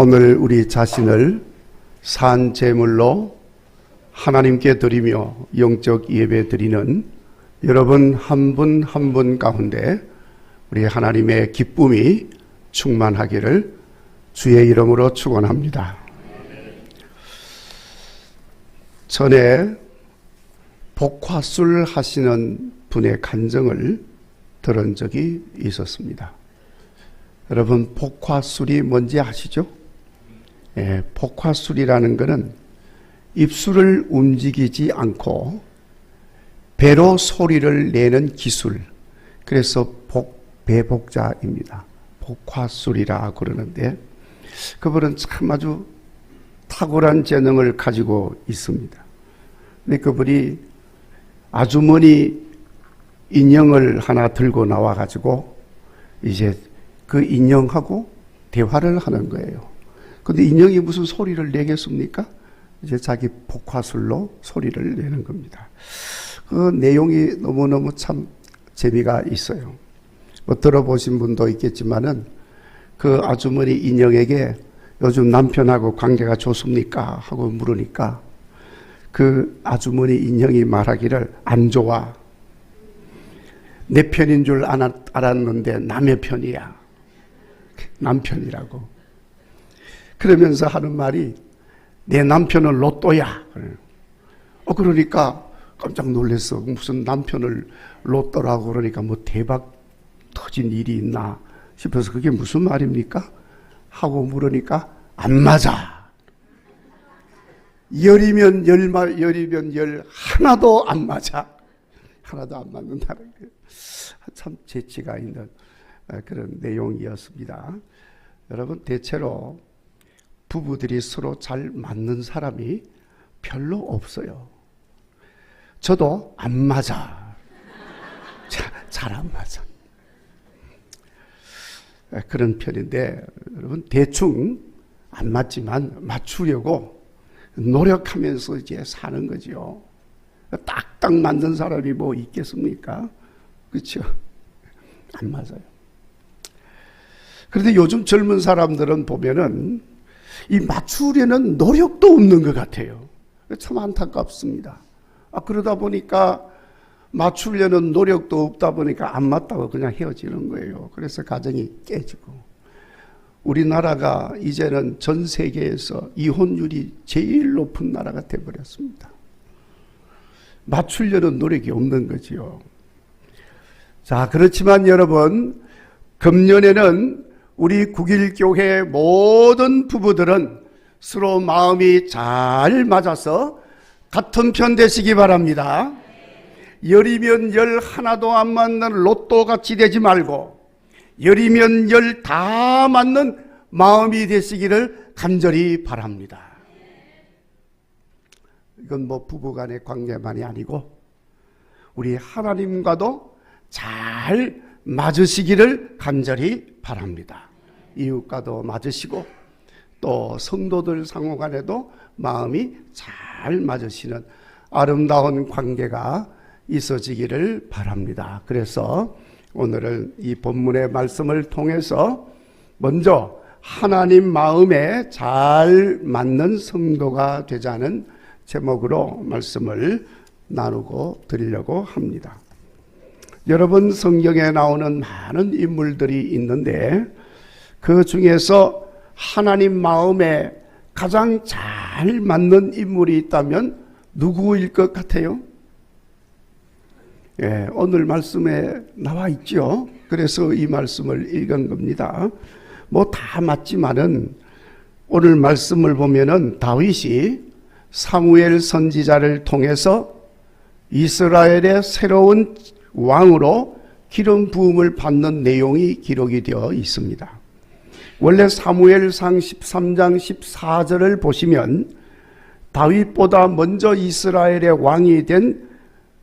오늘 우리 자신을 산 제물로 하나님께 드리며 영적 예배 드리는 여러분 한 분 한 분 가운데 우리 하나님의 기쁨이 충만하기를 주의 이름으로 축원합니다. 전에 복화술 하시는 분의 간증을 들은 적이 있었습니다. 여러분 복화술이 뭔지 아시죠? 복화술이라는 것은 입술을 움직이지 않고 배로 소리를 내는 기술, 그래서 배복자입니다. 복화술이라 그러는데 그분은 참 아주 탁월한 재능을 가지고 있습니다. 근데 그분이 아주머니 인형을 하나 들고 나와가지고 이제 그 인형하고 대화를 하는 거예요. 근데 인형이 무슨 소리를 내겠습니까? 이제 자기 복화술로 소리를 내는 겁니다. 그 내용이 너무너무 참 재미가 있어요. 뭐 들어보신 분도 있겠지만은 그 아주머니 인형에게 요즘 남편하고 관계가 좋습니까? 하고 물으니까 그 아주머니 인형이 말하기를 안 좋아. 내 편인 줄 알았는데 남의 편이야. 남편이라고. 그러면서 하는 말이 내 남편은 로또야. 그러니까 깜짝 놀랐어. 무슨 남편을 로또라고 그러니까 뭐 대박 터진 일이 있나 싶어서 그게 무슨 말입니까? 하고 물으니까 안 맞아. 열이면 열 하나도 안 맞아. 하나도 안 맞는다는 거예요. 참 재치가 있는 그런 내용이었습니다. 여러분 대체로 부부들이 서로 잘 맞는 사람이 별로 없어요. 저도 안 맞아. 잘 안 맞아. 그런 편인데 여러분 대충 안 맞지만 맞추려고 노력하면서 이제 사는 거죠. 딱딱 맞는 사람이 뭐 있겠습니까? 그렇죠? 안 맞아요. 그런데 요즘 젊은 사람들은 보면은 이 맞추려는 노력도 없는 것 같아요. 참 안타깝습니다. 그러다 보니까 맞추려는 노력도 없다 보니까 안 맞다고 그냥 헤어지는 거예요. 그래서 가정이 깨지고 우리나라가 이제는 전 세계에서 이혼율이 제일 높은 나라가 되어버렸습니다. 맞추려는 노력이 없는 거지요. 자, 그렇지만 여러분 금년에는 우리 국일교회 모든 부부들은 서로 마음이 잘 맞아서 같은 편 되시기 바랍니다. 열이면 열 하나도 안 맞는 로또같이 되지 말고 열이면 열 다 맞는 마음이 되시기를 간절히 바랍니다. 이건 뭐 부부간의 관계만이 아니고 우리 하나님과도 잘 맞으시기를 간절히 바랍니다. 이웃과도 맞으시고 또 성도들 상호간에도 마음이 잘 맞으시는 아름다운 관계가 있어지기를 바랍니다. 그래서 오늘은 이 본문의 말씀을 통해서 먼저 하나님 마음에 잘 맞는 성도가 되자는 제목으로 말씀을 나누고 드리려고 합니다. 여러분 성경에 나오는 많은 인물들이 있는데 그 중에서 하나님 마음에 가장 잘 맞는 인물이 있다면 누구일 것 같아요? 오늘 말씀에 나와 있죠. 그래서 이 말씀을 읽은 겁니다. 뭐 다 맞지만은 오늘 말씀을 보면은 다윗이 사무엘 선지자를 통해서 이스라엘의 새로운 왕으로 기름 부음을 받는 내용이 기록이 되어 있습니다. 원래 사무엘상 13장 14절을 보시면 다윗보다 먼저 이스라엘의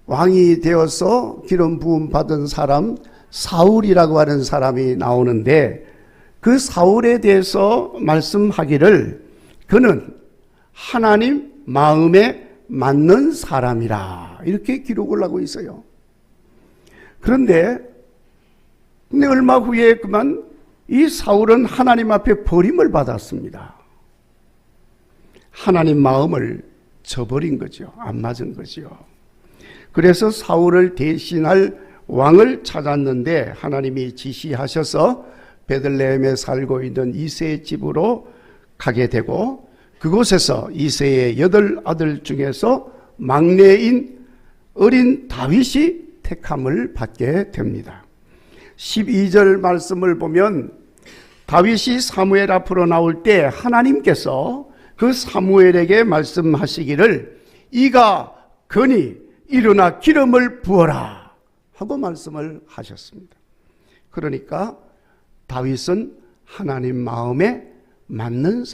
왕이 되어서 기름 부음 받은 사람 사울이라고 하는 사람이 나오는데 그 사울에 대해서 말씀하기를 그는 하나님 마음에 맞는 사람이라 이렇게 기록을 하고 있어요. 그런데 얼마 후에 그만 이 사울은 하나님 앞에 버림을 받았습니다. 하나님 마음을 저버린 거죠. 안 맞은 거죠. 그래서 사울을 대신할 왕을 찾았는데 하나님이 지시하셔서 베들레헴에 살고 있는 이새의 집으로 가게 되고 그곳에서 이새의 8 아들 중에서 막내인 어린 다윗이 택함을 받게 됩니다. 12절 말씀을 보면 다윗이 사무엘 앞으로 나올 때 하나님께서 그 사무엘에게 말씀하시기를 이가 거니 일어나 기름을 부어라 하고 말씀을 하셨습니다. 그러니까 다윗은 하나님 마음에 맞는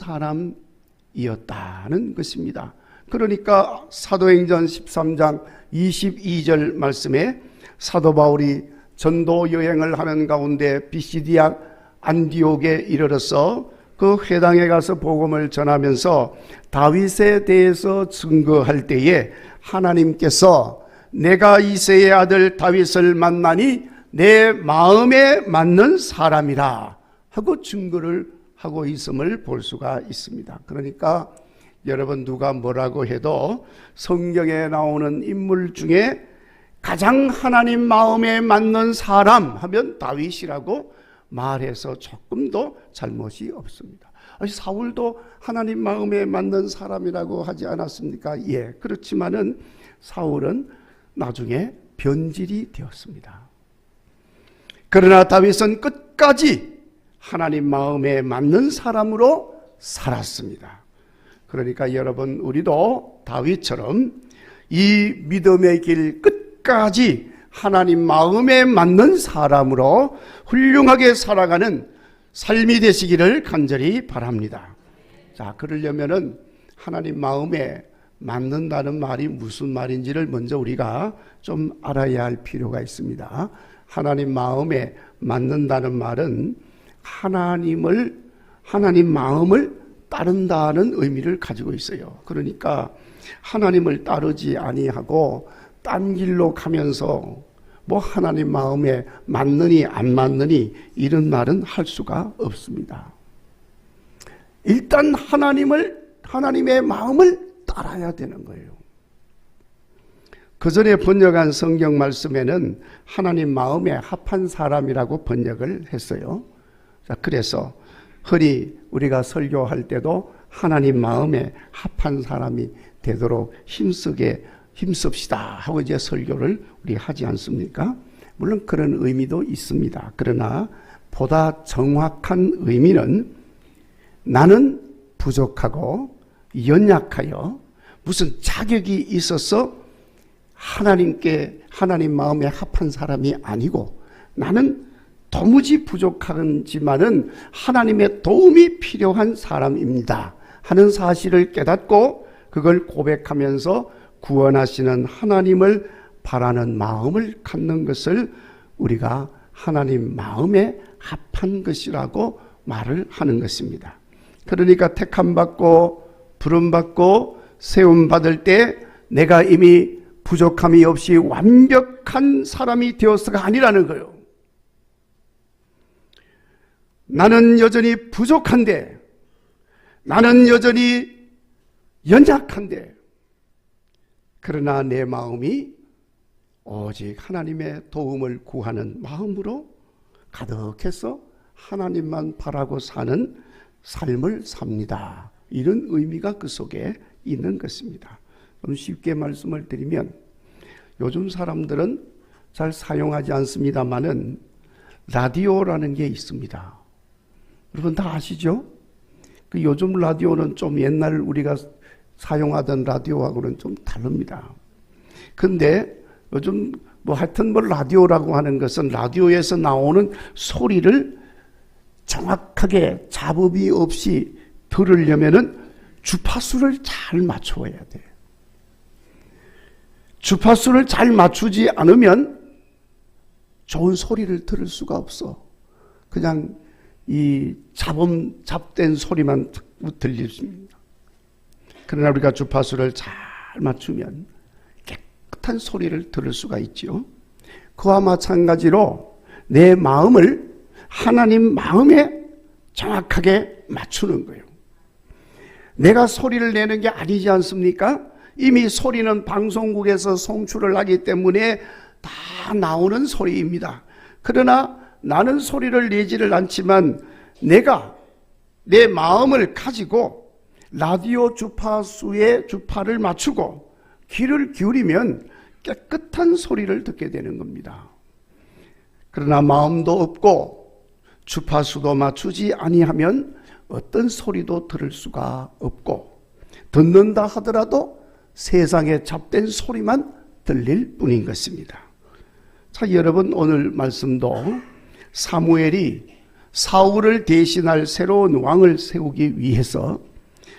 사람이었다는 것입니다. 그러니까 사도행전 13장 22절 말씀에 사도 바울이 전도 여행을 하는 가운데 비시디아 안디옥에 이르러서 그 회당에 가서 복음을 전하면서 다윗에 대해서 증거할 때에 하나님께서 내가 이새의 아들 다윗을 만나니 내 마음에 맞는 사람이라 하고 증거를 하고 있음을 볼 수가 있습니다. 그러니까 여러분 누가 뭐라고 해도 성경에 나오는 인물 중에 가장 하나님 마음에 맞는 사람 하면 다윗이라고 말해서 조금도 잘못이 없습니다. 사울도 하나님 마음에 맞는 사람이라고 하지 않았습니까? 예, 그렇지만은 사울은 나중에 변질이 되었습니다. 그러나 다윗은 끝까지 하나님 마음에 맞는 사람으로 살았습니다. 그러니까 여러분 우리도 다윗처럼 이 믿음의 길 끝까지 하나님 마음에 맞는 사람으로 훌륭하게 살아가는 삶이 되시기를 간절히 바랍니다. 자, 그러려면은 하나님 마음에 맞는다는 말이 무슨 말인지를 먼저 우리가 좀 알아야 할 필요가 있습니다. 하나님 마음에 맞는다는 말은 하나님 마음을 따른다는 의미를 가지고 있어요. 그러니까 하나님을 따르지 아니하고 딴 길로 가면서 뭐 하나님 마음에 맞느니 안 맞느니 이런 말은 할 수가 없습니다. 일단 하나님의 마음을 따라야 되는 거예요. 그 전에 번역한 성경 말씀에는 하나님 마음에 합한 사람이라고 번역을 했어요. 자, 그래서 흔히 우리가 설교할 때도 하나님 마음에 합한 사람이 되도록 힘씁시다 하고 이제 설교를 우리 하지 않습니까? 물론 그런 의미도 있습니다. 그러나 보다 정확한 의미는 나는 부족하고 연약하여 무슨 자격이 있어서 하나님 마음에 합한 사람이 아니고 나는 도무지 부족하지만은 하나님의 도움이 필요한 사람입니다 하는 사실을 깨닫고 그걸 고백하면서 구원하시는 하나님을 바라는 마음을 갖는 것을 우리가 하나님 마음에 합한 것이라고 말을 하는 것입니다. 그러니까 택함받고 부름받고 세움받을 때 내가 이미 부족함이 없이 완벽한 사람이 되어서가 아니라는 거예요. 나는 여전히 부족한데, 나는 여전히 연약한데, 그러나 내 마음이 오직 하나님의 도움을 구하는 마음으로 가득해서 하나님만 바라고 사는 삶을 삽니다. 이런 의미가 그 속에 있는 것입니다. 좀 쉽게 말씀을 드리면 요즘 사람들은 잘 사용하지 않습니다만은 라디오라는 게 있습니다. 여러분 다 아시죠? 그 요즘 라디오는 좀 옛날 우리가 사용하던 라디오하고는 좀 다릅니다. 근데 요즘 하여튼 라디오라고 하는 것은 라디오에서 나오는 소리를 정확하게 잡음이 없이 들으려면은 주파수를 잘 맞춰야 돼. 주파수를 잘 맞추지 않으면 좋은 소리를 들을 수가 없어. 그냥 이 잡된 소리만 들립니다. 그러나 우리가 주파수를 잘 맞추면 깨끗한 소리를 들을 수가 있죠. 그와 마찬가지로 내 마음을 하나님 마음에 정확하게 맞추는 거예요. 내가 소리를 내는 게 아니지 않습니까? 이미 소리는 방송국에서 송출을 하기 때문에 다 나오는 소리입니다. 그러나 나는 소리를 내지를 않지만 내가 내 마음을 가지고 라디오 주파수에 주파를 맞추고 귀를 기울이면 깨끗한 소리를 듣게 되는 겁니다. 그러나 마음도 없고 주파수도 맞추지 아니하면 어떤 소리도 들을 수가 없고, 듣는다 하더라도 세상에 잡된 소리만 들릴 뿐인 것입니다. 자, 여러분, 오늘 말씀도 사무엘이 사울을 대신할 새로운 왕을 세우기 위해서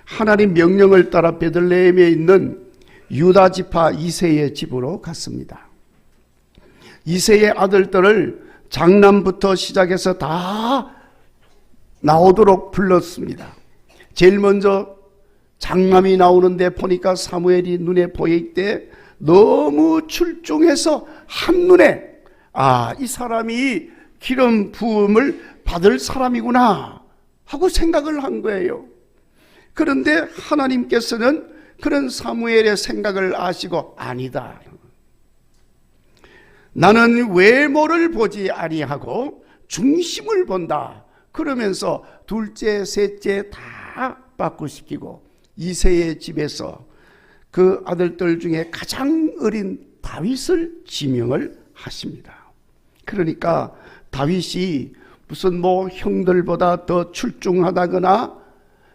하나님 명령을 따라 베들레헴에 있는 유다 지파 이새의 집으로 갔습니다. 이새의 아들들을 장남부터 시작해서 다 나오도록 불렀습니다. 제일 먼저 장남이 나오는데 보니까 사무엘이 눈에 보일 때 너무 출중해서 한눈에 이 사람이 기름 부음을 받을 사람이구나 하고 생각을 한 거예요. 그런데 하나님께서는 그런 사무엘의 생각을 아시고 아니다. 나는 외모를 보지 아니하고 중심을 본다. 그러면서 둘째, 셋째 다 바꾸시키고 이새의 집에서 그 아들들 중에 가장 어린 다윗을 지명을 하십니다. 그러니까 다윗이 무슨 형들보다 더 출중하다거나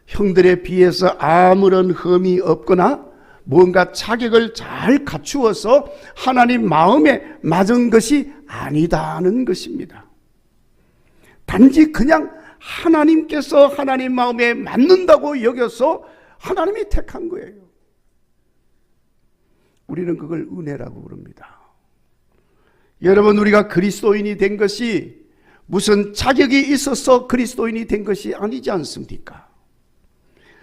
형들에 비해서 아무런 흠이 없거나 뭔가 자격을 잘 갖추어서 하나님 마음에 맞은 것이 아니다는 것입니다. 단지 그냥 하나님께서 하나님 마음에 맞는다고 여겨서 하나님이 택한 거예요. 우리는 그걸 은혜라고 부릅니다. 여러분, 우리가 그리스도인이 된 것이 무슨 자격이 있어서 그리스도인이 된 것이 아니지 않습니까?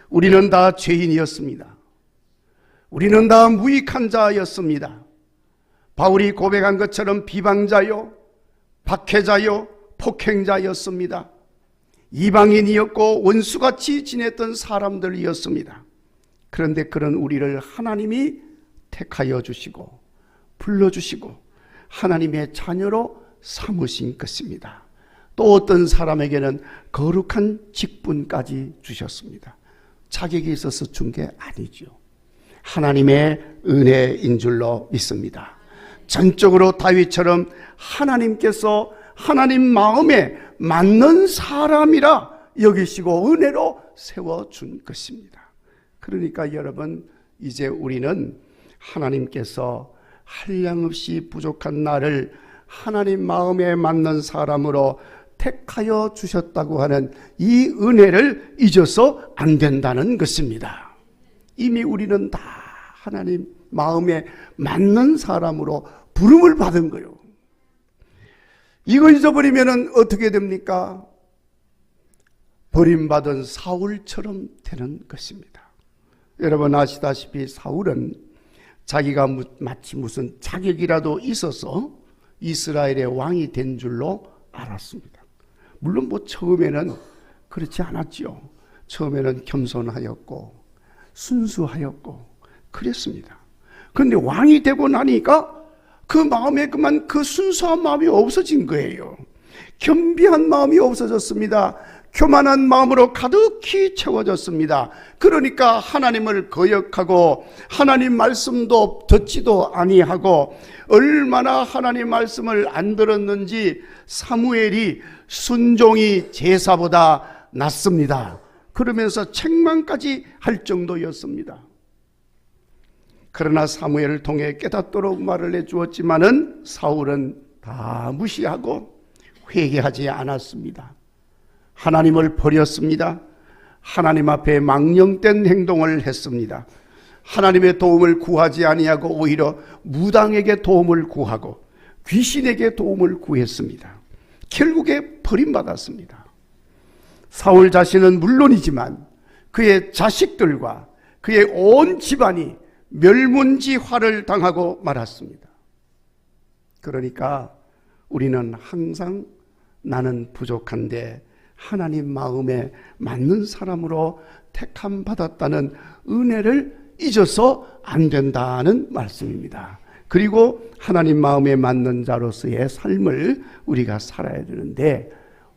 우리는 다 죄인이었습니다. 우리는 다 무익한 자였습니다. 바울이 고백한 것처럼 비방자요, 박해자요, 폭행자였습니다. 이방인이었고 원수같이 지냈던 사람들이었습니다. 그런데 그런 우리를 하나님이 택하여 주시고 불러주시고 하나님의 자녀로 삼으신 것입니다. 또 어떤 사람에게는 거룩한 직분까지 주셨습니다. 자격이 있어서 준 게 아니죠. 하나님의 은혜인 줄로 믿습니다. 전적으로 다윗처럼 하나님께서 하나님 마음에 맞는 사람이라 여기시고 은혜로 세워준 것입니다. 그러니까 여러분, 이제 우리는 하나님께서 한량없이 부족한 나를 하나님 마음에 맞는 사람으로 택하여 주셨다고 하는 이 은혜를 잊어서 안 된다는 것입니다. 이미 우리는 다 하나님 마음에 맞는 사람으로 부름을 받은 거예요. 이걸 잊어버리면 어떻게 됩니까? 버림받은 사울처럼 되는 것입니다. 여러분 아시다시피 사울은 자기가 마치 무슨 자격이라도 있어서 이스라엘의 왕이 된 줄로 알았습니다. 물론 처음에는 그렇지 않았지요. 처음에는 겸손하였고 순수하였고 그랬습니다. 그런데 왕이 되고 나니까 그 마음에 그만 그 순수한 마음이 없어진 거예요. 겸비한 마음이 없어졌습니다. 교만한 마음으로 가득히 채워졌습니다. 그러니까 하나님을 거역하고 하나님 말씀도 듣지도 아니하고 얼마나 하나님 말씀을 안 들었는지 사무엘이 순종이 제사보다 낫습니다. 그러면서 책망까지 할 정도였습니다. 그러나 사무엘을 통해 깨닫도록 말을 해주었지만은 사울은 다 무시하고 회개하지 않았습니다. 하나님을 버렸습니다. 하나님 앞에 망령된 행동을 했습니다. 하나님의 도움을 구하지 아니하고 오히려 무당에게 도움을 구하고 귀신에게 도움을 구했습니다. 결국에 버림받았습니다. 사울 자신은 물론이지만 그의 자식들과 그의 온 집안이 멸문지화를 당하고 말았습니다. 그러니까 우리는 항상 나는 부족한데 하나님 마음에 맞는 사람으로 택함 받았다는 은혜를 잊어서 안 된다는 말씀입니다. 그리고 하나님 마음에 맞는 자로서의 삶을 우리가 살아야 되는데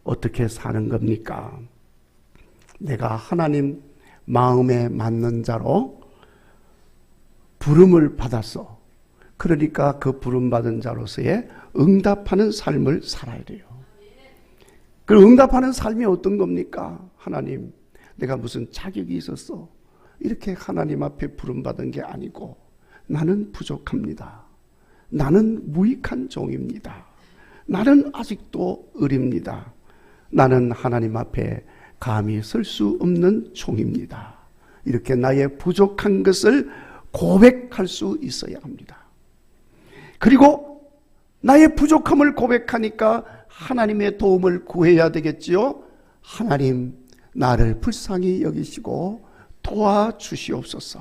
어떻게 사는 겁니까? 내가 하나님 마음에 맞는 자로 부름을 받았어. 그러니까 그 부름받은 자로서의 응답하는 삶을 살아야 돼요. 그 응답하는 삶이 어떤 겁니까? 하나님, 내가 무슨 자격이 있었어? 이렇게 하나님 앞에 부름받은 게 아니고 나는 부족합니다. 나는 무익한 종입니다. 나는 아직도 어립니다. 나는 하나님 앞에 감히 설 수 없는 종입니다. 이렇게 나의 부족한 것을 고백할 수 있어야 합니다. 그리고 나의 부족함을 고백하니까 하나님의 도움을 구해야 되겠지요. 하나님, 나를 불쌍히 여기시고 도와주시옵소서.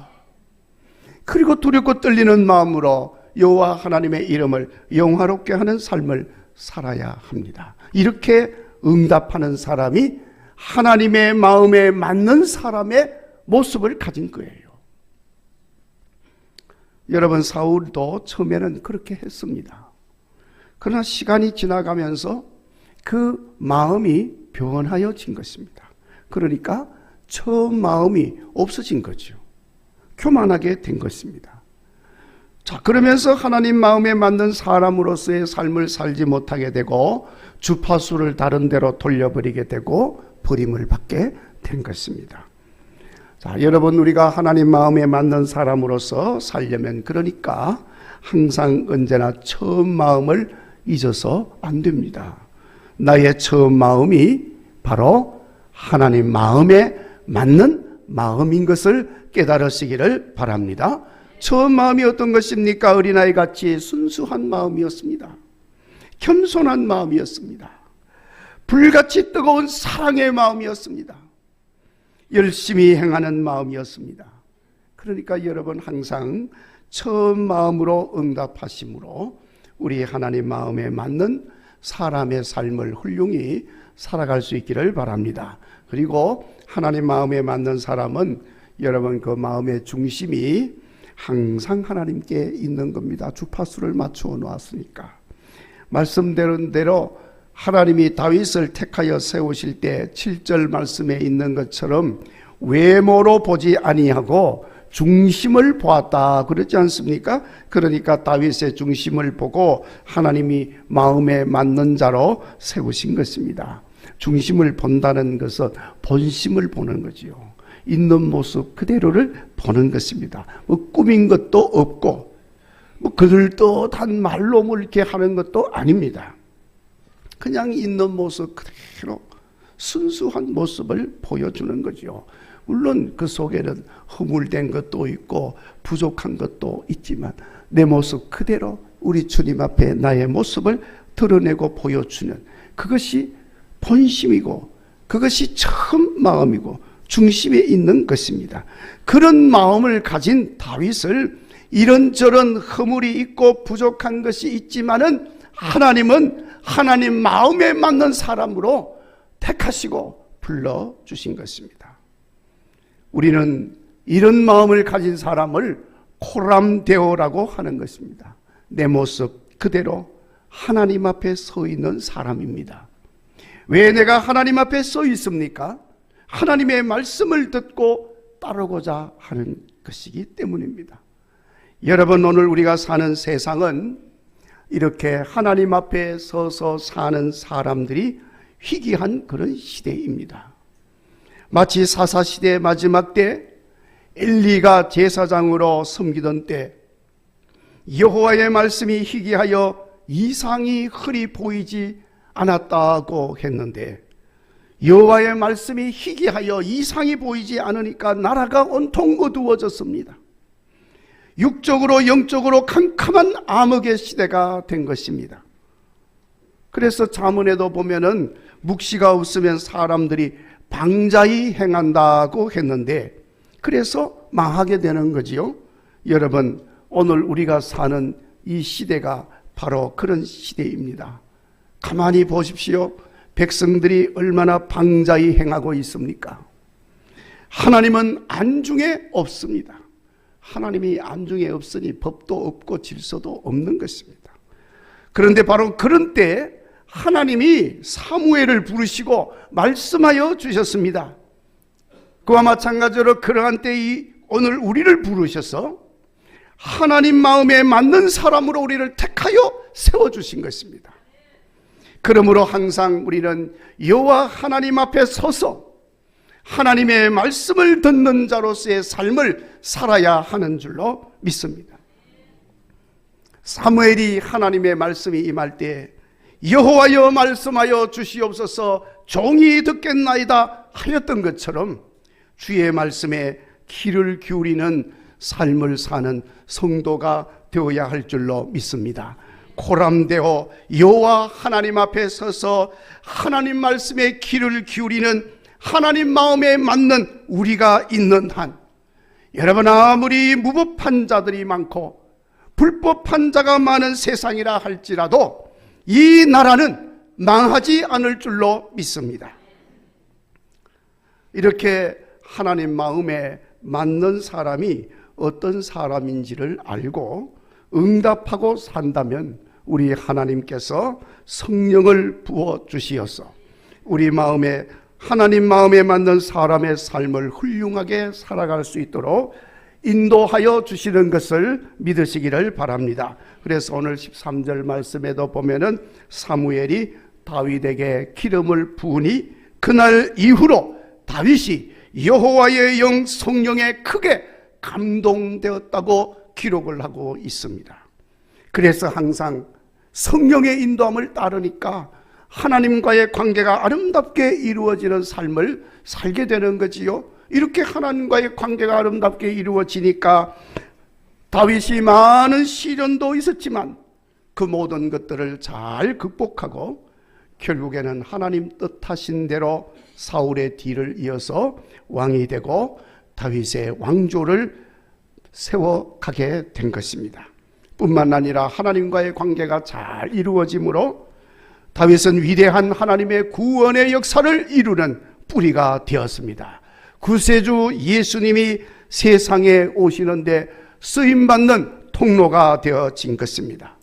그리고 두렵고 떨리는 마음으로 여호와 하나님의 이름을 영화롭게 하는 삶을 살아야 합니다. 이렇게 응답하는 사람이 하나님의 마음에 맞는 사람의 모습을 가진 거예요. 여러분, 사울도 처음에는 그렇게 했습니다. 그러나 시간이 지나가면서 그 마음이 변하여진 것입니다. 그러니까 처음 마음이 없어진 거죠. 교만하게 된 것입니다. 자, 그러면서 하나님 마음에 맞는 사람으로서의 삶을 살지 못하게 되고 주파수를 다른 데로 돌려버리게 되고 버림을 받게 된 것입니다. 자, 여러분, 우리가 하나님 마음에 맞는 사람으로서 살려면 그러니까 항상 언제나 처음 마음을 잊어서 안 됩니다. 나의 처음 마음이 바로 하나님 마음에 맞는 마음인 것을 깨달으시기를 바랍니다. 처음 마음이 어떤 것입니까? 어린아이 같이 순수한 마음이었습니다. 겸손한 마음이었습니다. 불같이 뜨거운 사랑의 마음이었습니다. 열심히 행하는 마음이었습니다. 그러니까 여러분, 항상 처음 마음으로 응답하심으로 우리 하나님 마음에 맞는 사람의 삶을 훌륭히 살아갈 수 있기를 바랍니다. 그리고 하나님 마음에 맞는 사람은 여러분 그 마음의 중심이 항상 하나님께 있는 겁니다. 주파수를 맞추어 놓았으니까. 말씀드린 대로 하나님이 다윗을 택하여 세우실 때 7절 말씀에 있는 것처럼 외모로 보지 아니하고 중심을 보았다 그러지 않습니까? 그러니까 다윗의 중심을 보고 하나님이 마음에 맞는 자로 세우신 것입니다. 중심을 본다는 것은 본심을 보는 거지요. 있는 모습 그대로를 보는 것입니다. 뭐 꾸민 것도 없고 뭐 그들떠한 말로 뭐 이렇게 하는 것도 아닙니다. 그냥 있는 모습 그대로 순수한 모습을 보여주는 거죠. 물론 그 속에는 허물된 것도 있고 부족한 것도 있지만 내 모습 그대로 우리 주님 앞에 나의 모습을 드러내고 보여주는 그것이 본심이고 그것이 처음 마음이고 중심에 있는 것입니다. 그런 마음을 가진 다윗을 이런저런 허물이 있고 부족한 것이 있지만은 하나님은 하나님 마음에 맞는 사람으로 택하시고 불러주신 것입니다. 우리는 이런 마음을 가진 사람을 코람데오라고 하는 것입니다. 내 모습 그대로 하나님 앞에 서 있는 사람입니다. 왜 내가 하나님 앞에 서 있습니까? 하나님의 말씀을 듣고 따르고자 하는 것이기 때문입니다. 여러분, 오늘 우리가 사는 세상은 이렇게 하나님 앞에 서서 사는 사람들이 희귀한 그런 시대입니다. 마치 사사시대의 마지막 때 엘리가 제사장으로 섬기던 때 여호와의 말씀이 희귀하여 이상이 흔히 보이지 않았다고 했는데 여호와의 말씀이 희귀하여 이상이 보이지 않으니까 나라가 온통 어두워졌습니다. 육적으로 영적으로 캄캄한 암흑의 시대가 된 것입니다. 그래서 잠언에도 보면은 묵시가 없으면 사람들이 방자히 행한다고 했는데 그래서 망하게 되는 거지요. 여러분, 오늘 우리가 사는 이 시대가 바로 그런 시대입니다. 가만히 보십시오. 백성들이 얼마나 방자히 행하고 있습니까? 하나님은 안중에 없습니다. 하나님이 안중에 없으니 법도 없고 질서도 없는 것입니다. 그런데 바로 그런 때 하나님이 사무엘을 부르시고 말씀하여 주셨습니다. 그와 마찬가지로 그러한 때 오늘 우리를 부르셔서 하나님 마음에 맞는 사람으로 우리를 택하여 세워주신 것입니다. 그러므로 항상 우리는 여호와 하나님 앞에 서서 하나님의 말씀을 듣는 자로서의 삶을 살아야 하는 줄로 믿습니다. 사무엘이 하나님의 말씀이 임할 때 여호와여 말씀하여 주시옵소서 종이 듣겠나이다 하였던 것처럼 주의 말씀에 귀를 기울이는 삶을 사는 성도가 되어야 할 줄로 믿습니다. 고람되어 여호와 하나님 앞에 서서 하나님 말씀에 귀를 기울이는 하나님 마음에 맞는 우리가 있는 한, 여러분 아무리 무법한 자들이 많고 불법한 자가 많은 세상이라 할지라도 이 나라는 망하지 않을 줄로 믿습니다. 이렇게 하나님 마음에 맞는 사람이 어떤 사람인지를 알고 응답하고 산다면 우리 하나님께서 성령을 부어 주시어서 우리 마음에 하나님 마음에 맞는 사람의 삶을 훌륭하게 살아갈 수 있도록 인도하여 주시는 것을 믿으시기를 바랍니다. 그래서 오늘 13절 말씀에도 보면은 사무엘이 다윗에게 기름을 부으니 그날 이후로 다윗이 여호와의 영 성령에 크게 감동되었다고 기록을 하고 있습니다. 그래서 항상 성령의 인도함을 따르니까 하나님과의 관계가 아름답게 이루어지는 삶을 살게 되는 거지요. 이렇게 하나님과의 관계가 아름답게 이루어지니까 다윗이 많은 시련도 있었지만 그 모든 것들을 잘 극복하고 결국에는 하나님 뜻하신 대로 사울의 뒤를 이어서 왕이 되고 다윗의 왕조를 세워가게 된 것입니다. 뿐만 아니라 하나님과의 관계가 잘 이루어지므로 다윗은 위대한 하나님의 구원의 역사를 이루는 뿌리가 되었습니다. 구세주 예수님이 세상에 오시는데 쓰임받는 통로가 되어진 것입니다.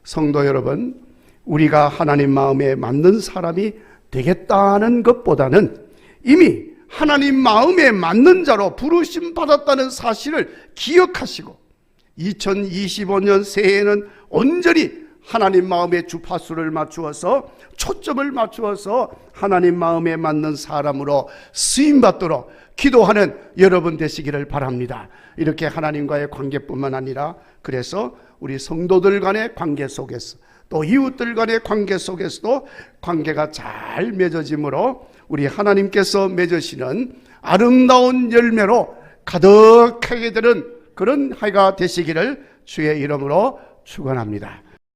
성도 여러분, 우리가 하나님 마음에 맞는 사람이 되겠다는 것보다는 이미 하나님 마음에 맞는 자로 부르심 받았다는 사실을 기억하시고 2025년 새해에는 온전히 하나님 마음의 주파수를 맞추어서 초점을 맞추어서 하나님 마음에 맞는 사람으로 쓰임받도록 기도하는 여러분 되시기를 바랍니다. 이렇게 하나님과의 관계뿐만 아니라 그래서 우리 성도들 간의 관계 속에서 또 이웃들 간의 관계 속에서도 관계가 잘 맺어지므로 우리 하나님께서 맺으시는 아름다운 열매로 가득하게 되는 그런 해가 되시기를 주의 이름으로 축원합니다.